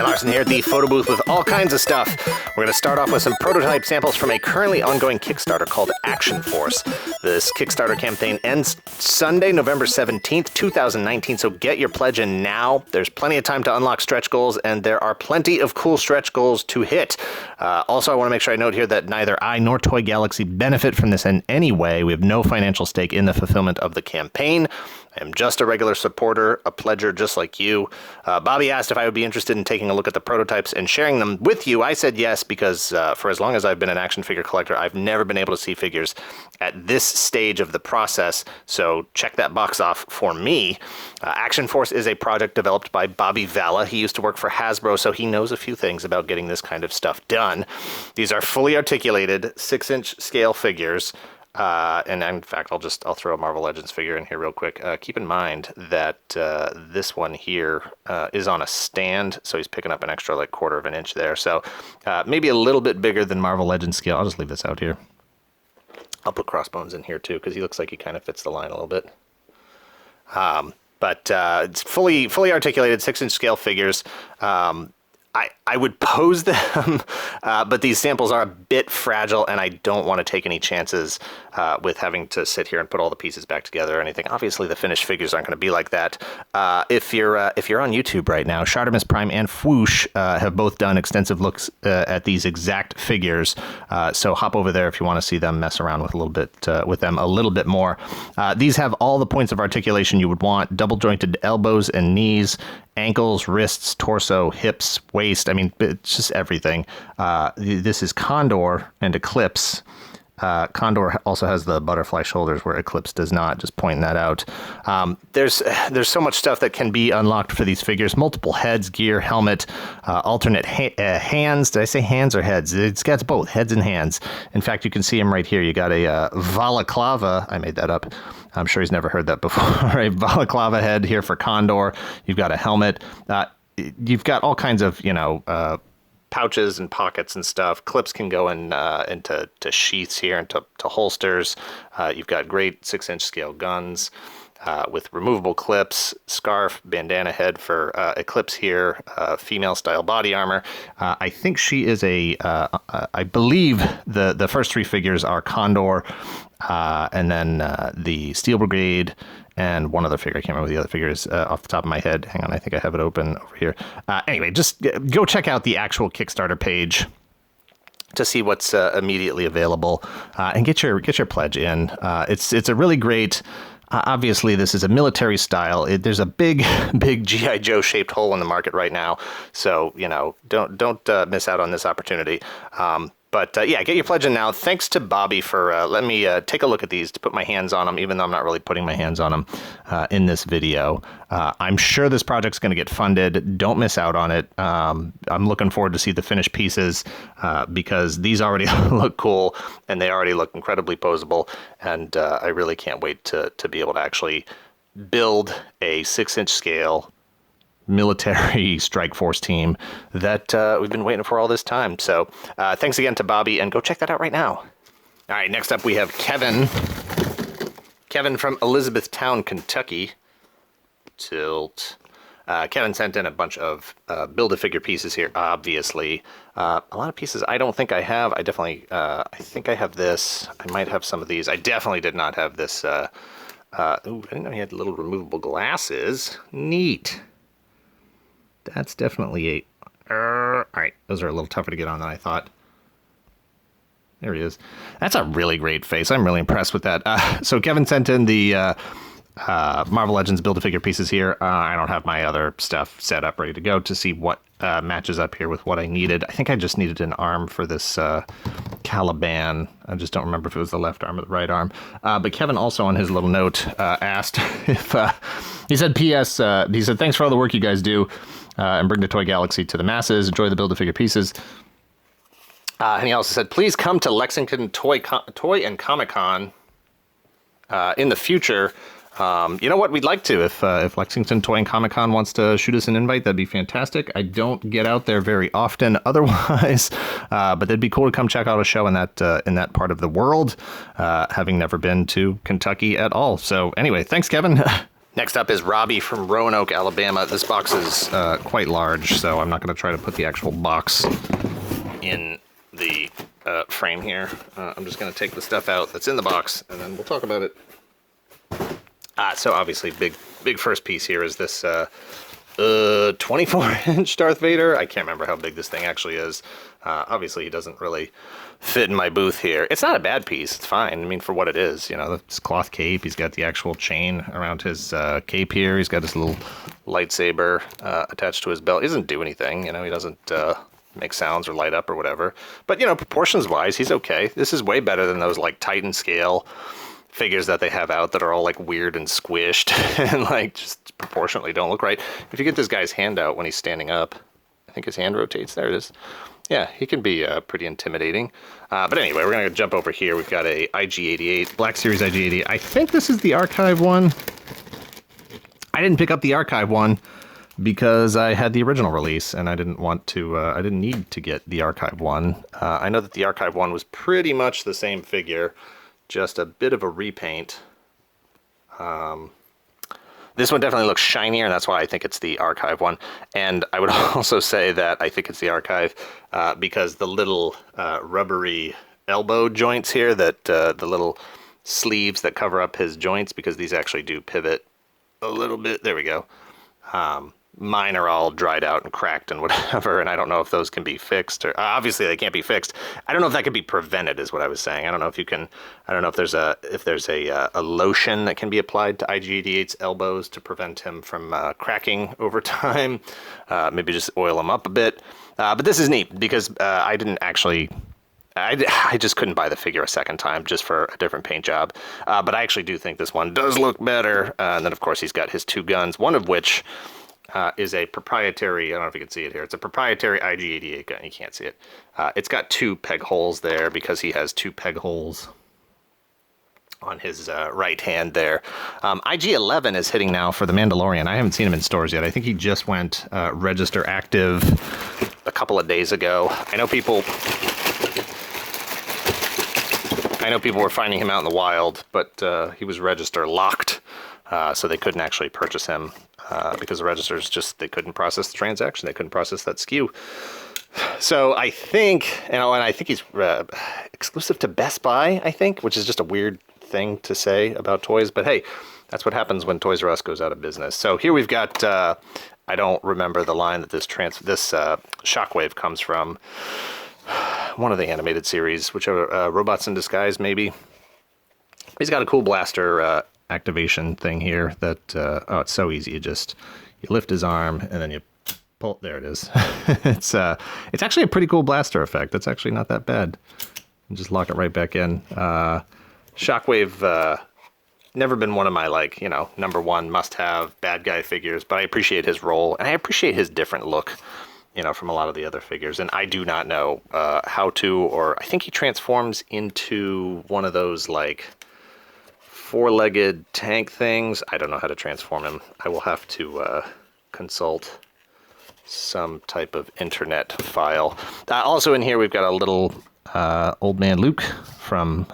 Larson here at the Photobooth with all kinds of stuff. We're going to start off with some prototype samples from a currently ongoing Kickstarter called Action Force. This Kickstarter campaign ends Sunday, November 17th, 2019, so get your pledge in now. There's plenty of time to unlock stretch goals, and there are plenty of cool stretch goals to hit. Also, I want to make sure I note here that neither I nor Toy Galaxy benefit from this in any way. We have no financial stake in the fulfillment of the campaign. I am just a regular supporter, a pledger just like you. Bobby asked if I would be interested in taking a look at the prototypes and sharing them with you. I said yes, because for as long as I've been an action figure collector, I've never been able to see figures at this stage of the process, so check that box off for me. Action Force is a project developed by Bobby Valla. He used to work for Hasbro, so he knows a few things about getting this kind of stuff done. These are fully articulated 6-inch scale figures. And in fact, I'll throw a Marvel Legends figure in here real quick. Keep in mind that this one here is on a stand, so he's picking up an extra like 1/4 of an inch there. So maybe a little bit bigger than Marvel Legends scale. I'll just leave this out here. I'll put Crossbones in here too, because he looks like he kind of fits the line a little bit. But it's fully articulated 6-inch scale figures. I would pose them, but these samples are a bit fragile, and I don't want to take any chances with having to sit here and put all the pieces back together or anything. Obviously, the finished figures aren't going to be like that. If you're on YouTube right now, Shartimus Prime and Fwoosh have both done extensive looks at these exact figures. So hop over there if you want to see them mess around with them a little bit more. These have all the points of articulation you would want: double jointed elbows and knees, ankles, wrists, torso, hips, waist. I mean, it's just everything. This is Condor and Eclipse. Condor also has the butterfly shoulders where Eclipse does not, just pointing that out. There's so much stuff that can be unlocked for these figures. Multiple heads, gear, helmet, alternate hands. Did I say hands or heads? It's got both, heads and hands. In fact, you can see him right here. You got a Balaclava. I made that up. I'm sure he's never heard that before. A Balaclava head here for Condor. You've got a helmet. You've got all kinds of, pouches and pockets and stuff. Clips can go into sheaths here, into holsters. You've got great 6-inch scale guns with removable clips, scarf, bandana head for Eclipse here, female style body armor. I think she is I believe the first 3 figures are Condor, and then the Steel Brigade, and one other figure. I can't remember what the other figure is off the top of my head. Hang on, I think I have it open over here. Anyway, just go check out the actual Kickstarter page to see what's immediately available, and get your pledge in. It's a really great. Obviously, this is a military style. There's a big G.I. Joe shaped hole in the market right now, so don't miss out on this opportunity. But yeah, get your pledge in now. Thanks to Bobby for letting me take a look at these, to put my hands on them, even though I'm not really putting my hands on them in this video. I'm sure this project's going to get funded. Don't miss out on it. I'm looking forward to see the finished pieces because these already look cool, and they already look incredibly posable. And I really can't wait to be able to actually build a 6-inch scale military strike force team that we've been waiting for all this time. So thanks again to Bobby, and go check that out right now. All right, next up we have Kevin from Elizabethtown, Kentucky. Tilt. Kevin sent in a bunch of Build-A-Figure pieces here, obviously. A lot of pieces I don't think I have. I definitely, I think I have this. I might have some of these. I definitely did not have this. Ooh, I didn't know he had little removable glasses. Neat. That's definitely all right, those are a little tougher to get on than I thought. There he is. That's a really great face. I'm really impressed with that. So Kevin sent in the Marvel Legends Build-A-Figure pieces here. I don't have my other stuff set up ready to go to see what matches up here with what I needed. I think I just needed an arm for this Caliban. I just don't remember if it was the left arm or the right arm. But Kevin also on his little note asked if... he said, P.S. He said, thanks for all the work you guys do and bring the Toy Galaxy to the masses. Enjoy the Build-A-Figure pieces. And he also said, please come to Lexington Toy and Comic-Con in the future. You know what? We'd like to. If Lexington Toy and Comic-Con wants to shoot us an invite, that'd be fantastic. I don't get out there very often otherwise, but it'd be cool to come check out a show in that part of the world, having never been to Kentucky at all. So anyway, thanks, Kevin. Next up is Robby from Roanoke, Alabama. This box is quite large, so I'm not going to try to put the actual box in the frame here. I'm just going to take the stuff out that's in the box, and then we'll talk about it. So obviously, big first piece here is this 24-inch Darth Vader. I can't remember how big this thing actually is. Obviously, he doesn't really fit in my booth here. It's not a bad piece. It's fine. I mean, for what it is, you know, this cloth cape. He's got the actual chain around his cape here. He's got his little lightsaber attached to his belt. He doesn't do anything. You know, he doesn't make sounds or light up or whatever. But, you know, proportions-wise, he's okay. This is way better than those, like, Titan scale figures that they have out that are all, like, weird and squished and, like, just proportionately don't look right. If you get this guy's hand out when he's standing up, I think his hand rotates. There it is. Yeah, he can be pretty intimidating. But anyway, we're going to jump over here. We've got a IG-88, Black Series IG-88. I think this is the archive one. I didn't pick up the archive one because I had the original release, and I didn't want to, I didn't need to get the archive one. I know that the archive one was pretty much the same figure, just a bit of a repaint. This one definitely looks shinier, and that's why I think it's the archive one. And I would also say that I think it's the archive because the little rubbery elbow joints here, that the little sleeves that cover up his joints, because these actually do pivot a little bit. There we go. Mine are all dried out and cracked and whatever, and I don't know if those can be fixed, or obviously they can't be fixed. I don't know if that can be prevented, is what I was saying. I don't know if you can. I don't know if there's a lotion that can be applied to IG-88's elbows to prevent him from cracking over time. Maybe just oil him up a bit. But this is neat because I didn't actually. I just couldn't buy the figure a second time just for a different paint job. But I actually do think this one does look better. And then, of course, he's got his two guns, one of which is a proprietary, I don't know if you can see it here, it's a proprietary IG-88 gun. You can't see it. It's got two peg holes there because he has two peg holes on his right hand there. IG-11 is hitting now for The Mandalorian. I haven't seen him in stores yet. I think he just went register active a couple of days ago. I know people were finding him out in the wild, but he was register locked, so they couldn't actually purchase him because the registers just, they couldn't process the transaction. They couldn't process that SKU. So I think, and I think he's exclusive to Best Buy, I think, which is just a weird thing to say about toys. But hey, that's what happens when Toys R Us goes out of business. So here we've got, I don't remember the line that this Shockwave comes from. One of the animated series, whichever, Robots in Disguise, maybe. He's got a cool blaster activation thing here that, oh, it's so easy. You lift his arm and then you pull, there it is. It's actually a pretty cool blaster effect. That's actually not that bad. And just lock it right back in. Shockwave, never been one of my, like, you know, #1 must-have bad guy figures, but I appreciate his role, and I appreciate his different look, you know, from a lot of the other figures. And I do not know how to, or I think he transforms into one of those, like, four-legged tank things. I don't know how to transform him. I will have to consult some type of internet file. Also in here, we've got a little Old Man Luke from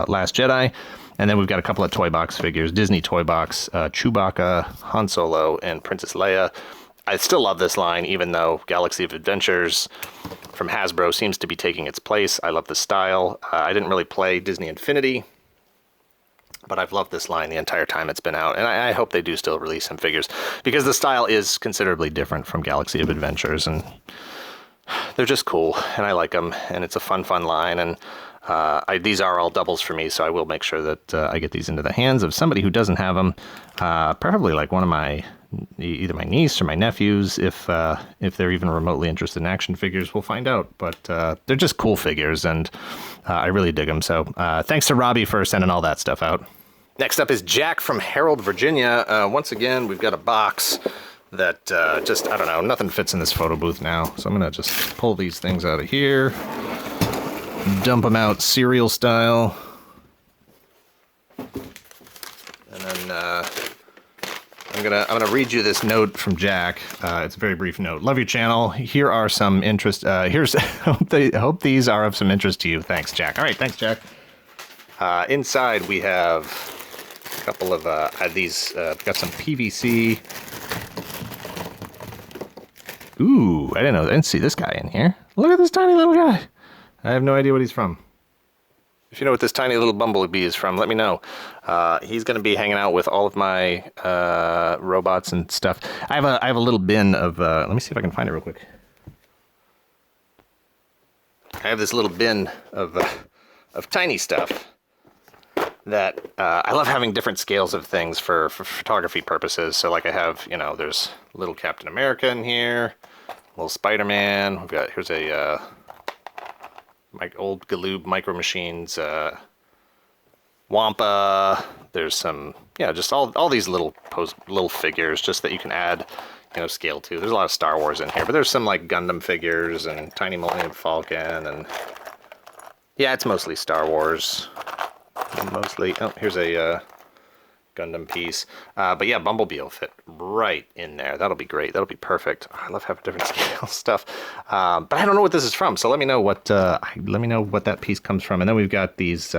Last Jedi. And then we've got a couple of toy box figures, Disney Toy Box, Chewbacca, Han Solo, and Princess Leia. I still love this line, even though Galaxy of Adventures from Hasbro seems to be taking its place. I love the style. I didn't really play Disney Infinity, but I've loved this line the entire time it's been out. And I hope they do still release some figures, because the style is considerably different from Galaxy of Adventures. And they're just cool, and I like them, and it's a fun line. And these are all doubles for me, so I will make sure that I get these into the hands of somebody who doesn't have them, preferably like one of my, either my niece or my nephews, if they're even remotely interested in action figures. We'll find out, but they're just cool figures, and I really dig them. So thanks to Robby for sending all that stuff out. Next up is Jack from Harold, Virginia. Once again, we've got a box that just, I don't know, nothing fits in this photo booth now, so I'm going to just pull these things out of here. Dump them out serial style. And then I'm gonna read you this note from Jack. It's a very brief note. Love your channel. Here are some interest. Hope these are of some interest to you. Thanks, Jack. All right, thanks, Jack. Inside we have A couple of these. Got some PVC. Ooh, I didn't see this guy in here. Look at this tiny little guy. I have no idea what he's from. If you know what this tiny little bumblebee is from, let me know. He's going to be hanging out with all of my robots and stuff. I have a little bin of. Let me see if I can find it real quick. I have this little bin of tiny stuff that I love having different scales of things for photography purposes. So like I have, you know, there's little Captain America in here, little Spider-Man. We've got, here's a my old Galoob Micro Machines Wampa. There's some, yeah, just all these little figures just that you can add, you know, scale to. There's a lot of Star Wars in here, but there's some like Gundam figures and tiny Millennium Falcon, and yeah, it's mostly Star Wars. Mostly, oh, here's a Gundam piece. But yeah, Bumblebee will fit right in there. That'll be great. That'll be perfect. I love having different scale stuff. But I don't know what this is from, so let me know what that piece comes from. And then we've got these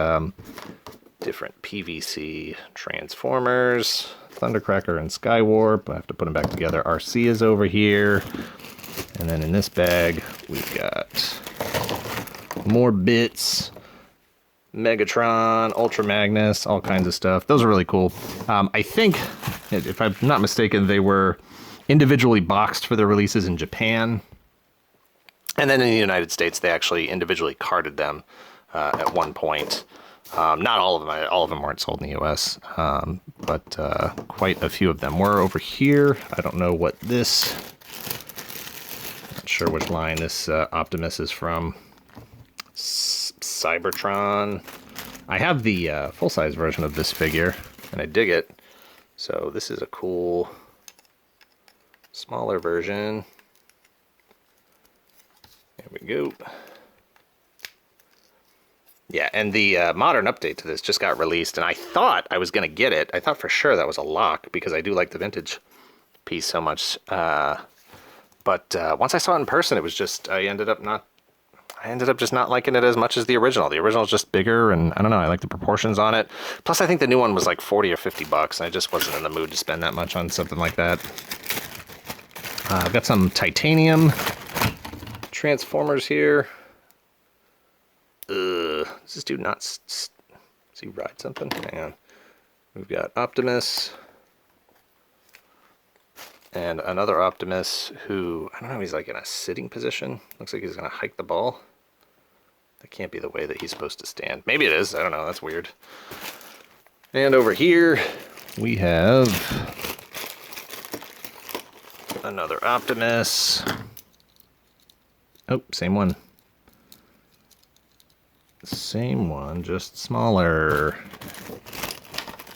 different PVC transformers, Thundercracker and Skywarp. I have to put them back together. RC is over here. And then in this bag, we've got more bits. Megatron, Ultra Magnus, all kinds of stuff. Those are really cool. I think, if I'm not mistaken, they were individually boxed for their releases in Japan. And then in the United States, they actually individually carded them at one point. Not all of them. All of them weren't sold in the US, but quite a few of them were over here. I don't know what this... Not sure which line this Optimus is from. Cybertron. I have the full-size version of this figure, and I dig it. So this is a cool, smaller version. There we go. Yeah, and the modern update to this just got released, and I thought I was going to get it. I thought for sure that was a lock, because I do like the vintage piece so much. But once I saw it in person, it was just, I ended up just not liking it as much as the original. The original is just bigger, and I don't know, I like the proportions on it. Plus, I think the new one was like 40 or 50 bucks, and I just wasn't in the mood to spend that much on something like that. I've got some titanium Transformers here. Does this dude not... Does he ride something? Hang on. We've got Optimus. And another Optimus who, I don't know, he's like in a sitting position. Looks like he's going to hike the ball. That can't be the way that he's supposed to stand. Maybe it is. I don't know. That's weird. And over here, we have another Optimus. Oh, same one. Same one, just smaller.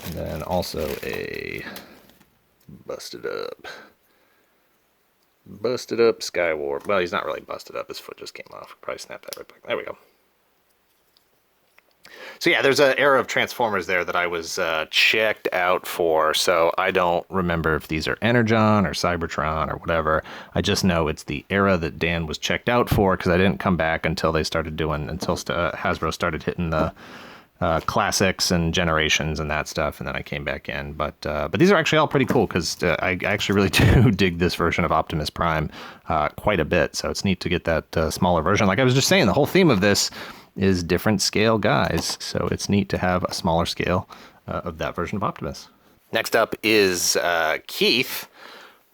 And then also a busted up Skywarp. Well, he's not really busted up. His foot just came off. Probably snap that right back. There we go. So yeah, there's an era of Transformers there that I was checked out for. So I don't remember if these are Energon or Cybertron or whatever. I just know it's the era that Dan was checked out for, because I didn't come back until they started doing, until Hasbro started hitting the classics and generations and that stuff, and then I came back in. But these are actually all pretty cool, because I actually really do dig this version of Optimus Prime quite a bit. So it's neat to get that smaller version. Like I was just saying, the whole theme of this is different scale guys, so it's neat to have a smaller scale of that version of Optimus. Next up is Keith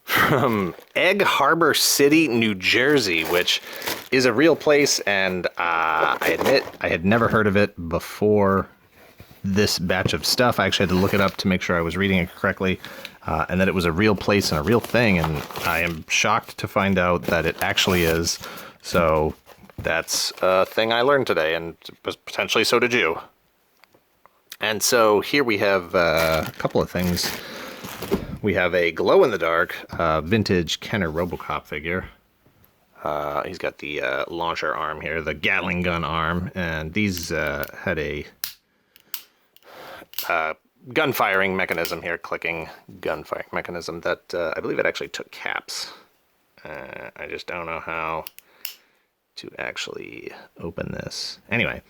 from Egg Harbor City, New Jersey, which is a real place, and I admit I had never heard of it before this batch of stuff. I actually had to look it up to make sure I was reading it correctly, and that it was a real place and a real thing, and I am shocked to find out that it actually is. So that's a thing I learned today, and potentially so did you. And so here we have a couple of things. We have a glow-in-the-dark vintage Kenner Robocop figure. He's got the launcher arm here, the Gatling gun arm, and these had a gun-firing mechanism here, clicking gun-firing mechanism that I believe it actually took caps. I just don't know how to actually open this. Anyway,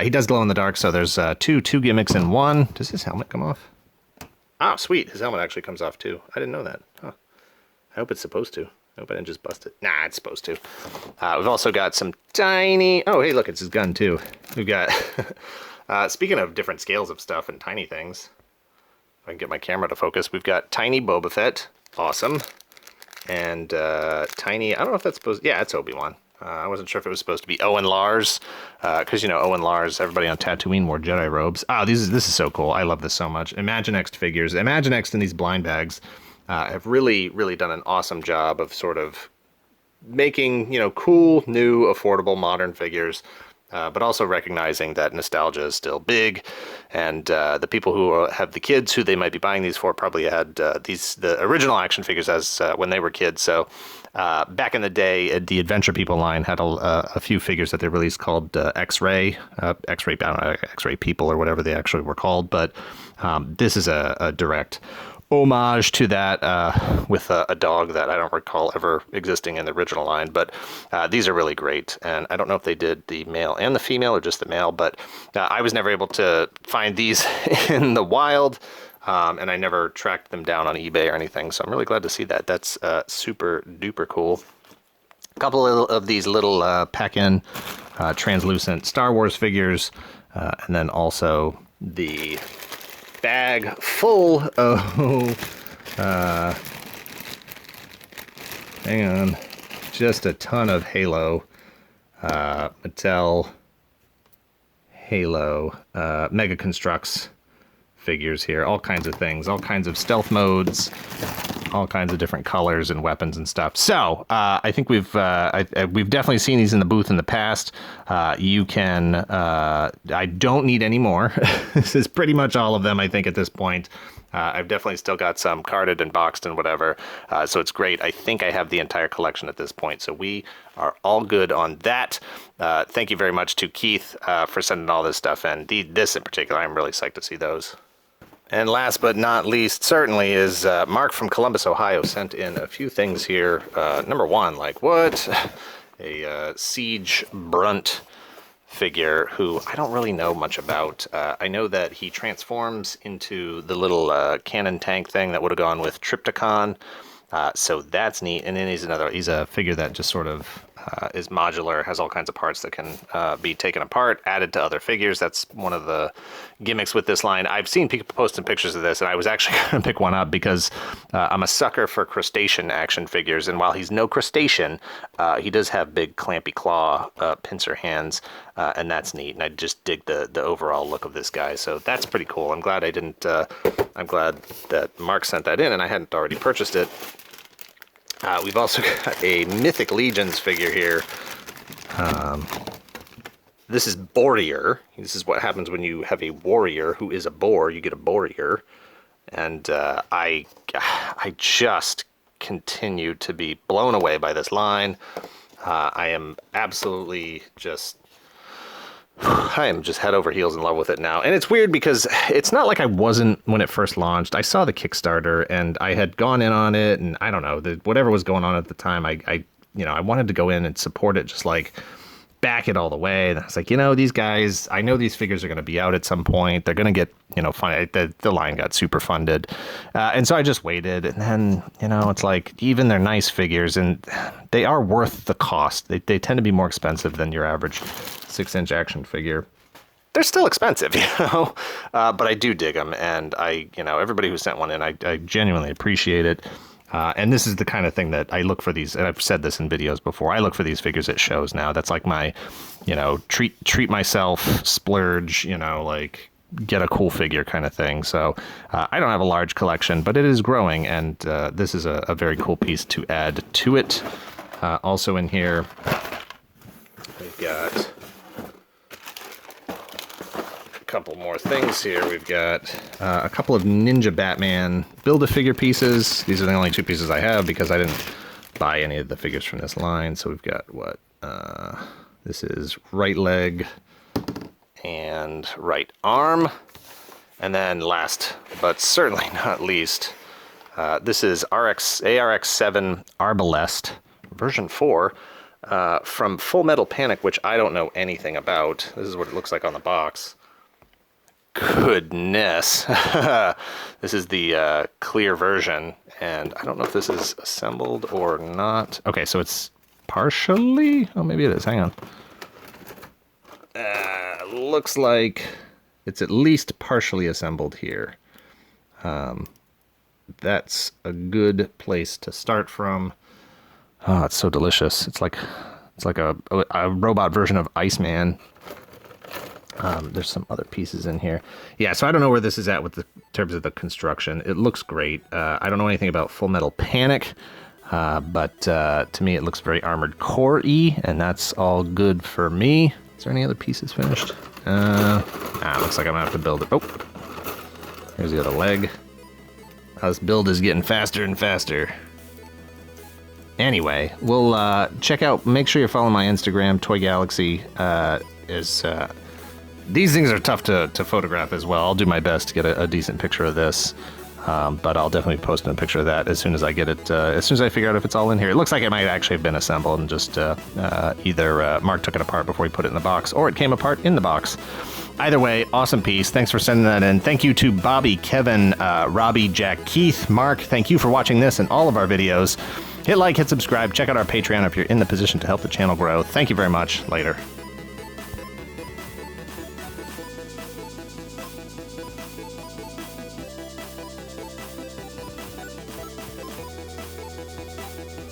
he does glow in the dark, so there's two gimmicks in one. Does his helmet come off? Ah, sweet. His helmet actually comes off too. I didn't know that. Huh. I hope it's supposed to. I hope I didn't just bust it. Nah, it's supposed to. We've also got some tiny... Oh, hey, look, it's his gun too. We've got... speaking of different scales of stuff and tiny things, if I can get my camera to focus, we've got tiny Boba Fett. Awesome. And tiny... I don't know if that's supposed... Yeah, it's Obi-Wan. I wasn't sure if it was supposed to be Owen Lars, because, you know, Owen Lars, everybody on Tatooine wore Jedi robes. Oh, this is so cool. I love this so much. Imaginext figures. Imaginext in these blind bags have really, really done an awesome job of sort of making, you know, cool, new, affordable, modern figures, but also recognizing that nostalgia is still big, and the people who have the kids who they might be buying these for probably had the original action figures as when they were kids. So back in the day, the Adventure People line had a few figures that they released called X-Ray, X-Ray, I don't know, X-Ray People or whatever they actually were called. But this is a direct homage to that with a dog that I don't recall ever existing in the original line. But these are really great. And I don't know if they did the male and the female or just the male, but I was never able to find these in the wild. And I never tracked them down on eBay or anything, so I'm really glad to see that. That's super duper cool. A couple of these little pack-in translucent Star Wars figures, and then also the bag full of, hang on, just a ton of Halo, Mattel, Halo, Mega Constructs figures here, all kinds of things, all kinds of stealth modes, all kinds of different colors and weapons and stuff. So I think we've definitely seen these in the booth in the past. You can, I don't need any more. This is pretty much all of them, I think, at this point. I've definitely still got some carded and boxed and whatever, so it's great. I think I have the entire collection at this point, so we are all good on that. Thank you very much to Keith for sending all this stuff, and this in particular, I'm really psyched to see those. And last but not least, certainly, is Mark from Columbus, Ohio, sent in a few things here. Number one, like, what? A Siege Brunt figure who I don't really know much about. I know that he transforms into the little cannon tank thing that would have gone with Triptychon. So that's neat. And then he's a figure that just sort of is modular, has all kinds of parts that can be taken apart, added to other figures. That's one of the gimmicks with this line. I've seen people posting pictures of this, and I was actually going to pick one up because I'm a sucker for crustacean action figures. And while he's no crustacean, he does have big clampy claw pincer hands, and that's neat. And I just dig the overall look of this guy. So that's pretty cool. I'm glad I didn't. I'm glad that Mark sent that in, and I hadn't already purchased it. We've also got a Mythic Legions figure here. This is Borrier. This is what happens when you have a warrior who is a boar. You get a Borrier. And I just continue to be blown away by this line. I am absolutely just... I am just head over heels in love with it now. And it's weird because it's not like I wasn't when it first launched. I saw the Kickstarter and I had gone in on it, and I don't know, whatever was going on at the time, I wanted to go in and support it, just like back it all the way. And I was like, these guys, I know these figures are going to be out at some point. They're going to get, fun. The line got super funded. And so I just waited. And then, it's like, even they're nice figures and they are worth the cost. They tend to be more expensive than your average 6-inch action figure. They're still expensive, but I do dig them. And everybody who sent one in, I genuinely appreciate it. And this is the kind of thing that I look for these, and I've said this in videos before, I look for these figures at shows now. That's like my, treat myself, splurge, like get a cool figure kind of thing. So I don't have a large collection, but it is growing, and this is a very cool piece to add to it. Also in here, we've got couple more things here. We've got a couple of Ninja Batman Build-A-Figure pieces. These are the only two pieces I have because I didn't buy any of the figures from this line. So we've got what? This is right leg and right arm. And then last but certainly not least, this is ARX-7 Arbalest version 4 from Full Metal Panic, which I don't know anything about. This is what it looks like on the box. goodness. This is the clear version, and I don't know if this is assembled or not. Okay, so it's partially... Oh, maybe it is. Hang on. Looks like it's at least partially assembled here. That's a good place to start from. Oh, it's so delicious. It's like a robot version of Iceman. There's some other pieces in here. Yeah, so I don't know where this is at with the in terms of the construction. It looks great. I don't know anything about Full Metal Panic, but to me it looks very Armored Core-y, and that's all good for me. Is there any other pieces finished? Looks like I'm gonna have to build it. Oh, here's the other leg. This build is getting faster and faster. Anyway, we'll check out. Make sure you're following my Instagram, Toy Galaxy. These things are tough to photograph as well. I'll do my best to get a decent picture of this, but I'll definitely be posting a picture of that as soon as I get it. As soon as I figure out if it's all in here. It looks like it might actually have been assembled and just either Mark took it apart before he put it in the box, or it came apart in the box. Either way, awesome piece. Thanks for sending that in. Thank you to Bobby, Kevin, Robby, Jack, Keith, Mark. Thank you for watching this and all of our videos. Hit like, hit subscribe, check out our Patreon if you're in the position to help the channel grow. Thank you very much. Later.